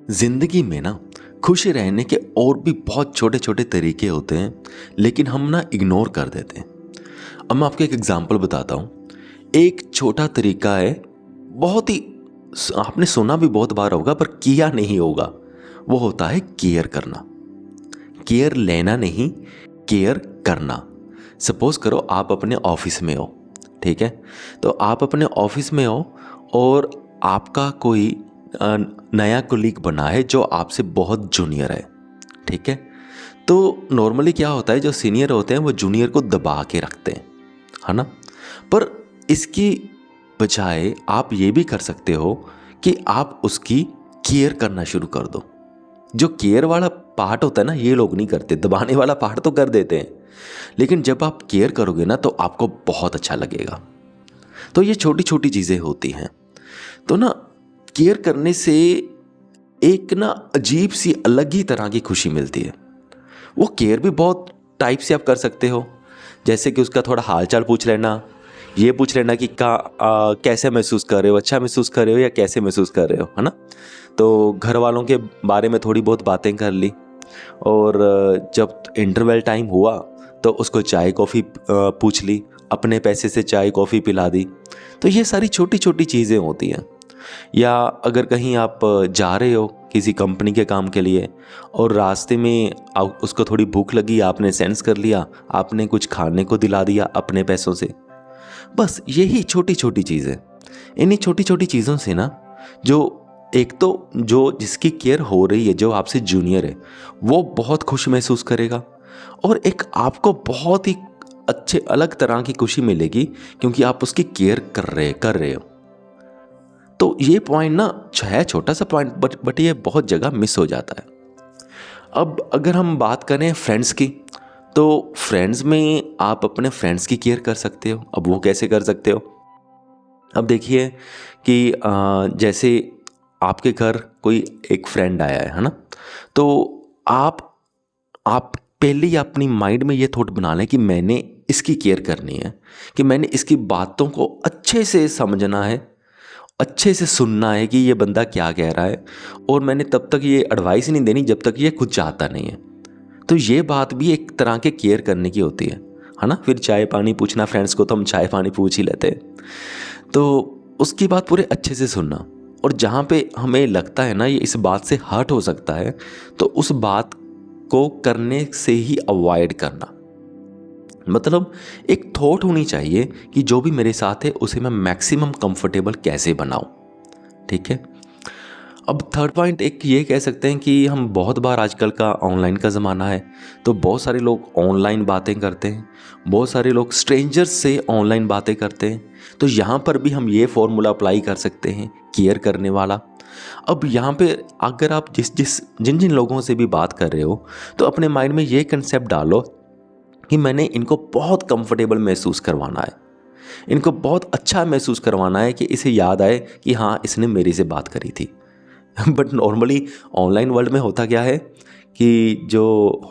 जिंदगी में ना खुश रहने के और भी बहुत छोटे छोटे तरीके होते हैं, लेकिन हम ना इग्नोर कर देते हैं। अब मैं आपको एक एग्जांपल बताता हूँ। एक छोटा तरीका है, बहुत ही आपने सुना भी बहुत बार होगा पर किया नहीं होगा। वो होता है केयर करना। केयर लेना नहीं, केयर करना। सपोज करो आप अपने ऑफिस में हो, ठीक है। तो आप अपने ऑफिस में हो और आपका कोई नया कोलीग बना है जो आपसे बहुत जूनियर है, ठीक है। तो नॉर्मली क्या होता है, जो सीनियर होते हैं वो जूनियर को दबा के रखते हैं, है ना। पर इसकी बजाय आप ये भी कर सकते हो कि आप उसकी केयर करना शुरू कर दो। जो केयर वाला पार्ट होता है ना, ये लोग नहीं करते। दबाने वाला पार्ट तो कर देते हैं, लेकिन जब आप केयर करोगे ना तो आपको बहुत अच्छा लगेगा। तो ये छोटी छोटी चीज़ें होती हैं। तो ना केयर करने से एक ना अजीब सी अलग ही तरह की खुशी मिलती है। वो केयर भी बहुत टाइप से आप कर सकते हो, जैसे कि उसका थोड़ा हाल चाल पूछ लेना, ये पूछ लेना कि कैसे महसूस कर रहे हो, अच्छा महसूस कर रहे हो या कैसे महसूस कर रहे हो, है ना। तो घर वालों के बारे में थोड़ी बहुत बातें कर ली, और जब इंटरवल टाइम हुआ तो उसको चाय कॉफ़ी पूछ ली, अपने पैसे से चाय कॉफ़ी पिला दी। तो ये सारी छोटी छोटी चीज़ें होती हैं। या अगर कहीं आप जा रहे हो किसी कंपनी के काम के लिए और रास्ते में उसको थोड़ी भूख लगी, आपने सेंस कर लिया, आपने कुछ खाने को दिला दिया अपने पैसों से। बस यही छोटी छोटी चीज़ें, इन्हीं छोटी छोटी चीज़ों से ना, जो एक तो जो जिसकी केयर हो रही है, जो आपसे जूनियर है, वो बहुत खुश महसूस करेगा, और एक आपको बहुत ही अच्छे अलग तरह की खुशी मिलेगी क्योंकि आप उसकी केयर कर रहे हो। तो ये पॉइंट ना है छोटा सा पॉइंट, बट ये बहुत जगह मिस हो जाता है। अब अगर हम बात करें फ्रेंड्स की, तो फ्रेंड्स में आप अपने फ्रेंड्स की केयर कर सकते हो। अब वो कैसे कर सकते हो? अब देखिए कि जैसे आपके घर कोई एक फ्रेंड आया है ना। तो आप पहले ही अपनी माइंड में ये थॉट बना लें कि मैंने इसकी केयर करनी है, कि मैंने इसकी बातों को अच्छे से समझना है, अच्छे से सुनना है कि ये बंदा क्या कह रहा है, और मैंने तब तक ये एडवाइस नहीं देनी जब तक ये खुद चाहता नहीं है। तो ये बात भी एक तरह के केयर करने की होती है ना। फिर चाय पानी पूछना, फ्रेंड्स को तो हम चाय पानी पूछ ही लेते हैं। तो उसकी बात पूरे अच्छे से सुनना, और जहाँ पे हमें लगता है ना ये इस बात से हर्ट हो सकता है, तो उस बात को करने से ही अवॉइड करना। मतलब एक थॉट होनी चाहिए कि जो भी मेरे साथ है उसे मैं मैक्सिमम कंफर्टेबल कैसे बनाऊं, ठीक है। अब थर्ड पॉइंट एक ये कह सकते हैं कि हम बहुत बार, आजकल का ऑनलाइन का ज़माना है, तो बहुत सारे लोग ऑनलाइन बातें करते हैं, बहुत सारे लोग स्ट्रेंजर्स से ऑनलाइन बातें करते हैं। तो यहाँ पर भी हम ये फॉर्मूला अप्लाई कर सकते हैं, केयर करने वाला। अब यहाँ पे अगर आप जिन जिन लोगों से भी बात कर रहे हो, तो अपने माइंड में ये कंसेप्ट डालो कि मैंने इनको बहुत कंफर्टेबल महसूस करवाना है, इनको बहुत अच्छा महसूस करवाना है, कि इसे याद आए कि हाँ इसने मेरे से बात करी थी। बट नॉर्मली ऑनलाइन वर्ल्ड में होता क्या है कि जो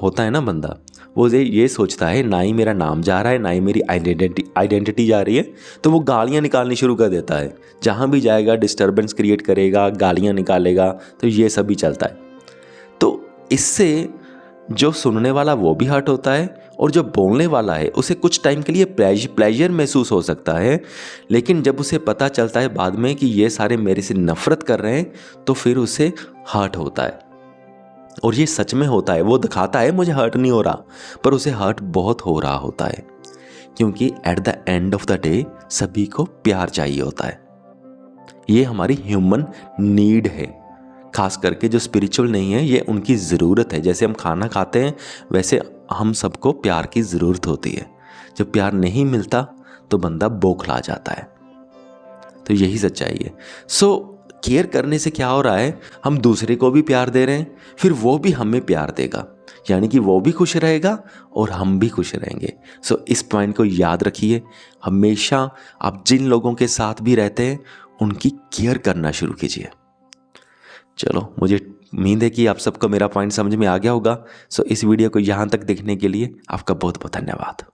होता है ना बंदा, वो ये सोचता है ना ही मेरा नाम जा रहा है, ना ही मेरी आइडेंटिटी जा रही है, तो वो गालियाँ निकालनी शुरू कर देता है। जहाँ भी जाएगा डिस्टर्बेंस क्रिएट करेगा, गालियाँ निकालेगा, तो ये सब भी चलता है। तो इससे जो सुनने वाला वो भी हर्ट होता है, और जो बोलने वाला है उसे कुछ टाइम के लिए प्लेजर महसूस हो सकता है, लेकिन जब उसे पता चलता है बाद में कि ये सारे मेरे से नफरत कर रहे हैं, तो फिर उसे हर्ट होता है। और ये सच में होता है, वो दिखाता है मुझे हर्ट नहीं हो रहा, पर उसे हर्ट बहुत हो रहा होता है, क्योंकि at the end of the day सभी को प्यार चाहिए होता है। ये हमारी ह्यूमन नीड है, खास करके जो स्पिरिचुअल नहीं है, ये उनकी ज़रूरत है। जैसे हम खाना खाते हैं, वैसे हम सबको प्यार की ज़रूरत होती है। जब प्यार नहीं मिलता तो बंदा बौखला जाता है। तो यही सच्चाई है। केयर करने से क्या हो रहा है, हम दूसरे को भी प्यार दे रहे हैं, फिर वो भी हमें प्यार देगा, यानी कि वो भी खुश रहेगा और हम भी खुश रहेंगे। इस पॉइंट को याद रखिए। हमेशा आप जिन लोगों के साथ भी रहते हैं उनकी केयर करना शुरू कीजिए। चलो, मुझे उम्मीद है कि आप सबको मेरा पॉइंट समझ में आ गया होगा। इस वीडियो को यहाँ तक देखने के लिए आपका बहुत बहुत धन्यवाद।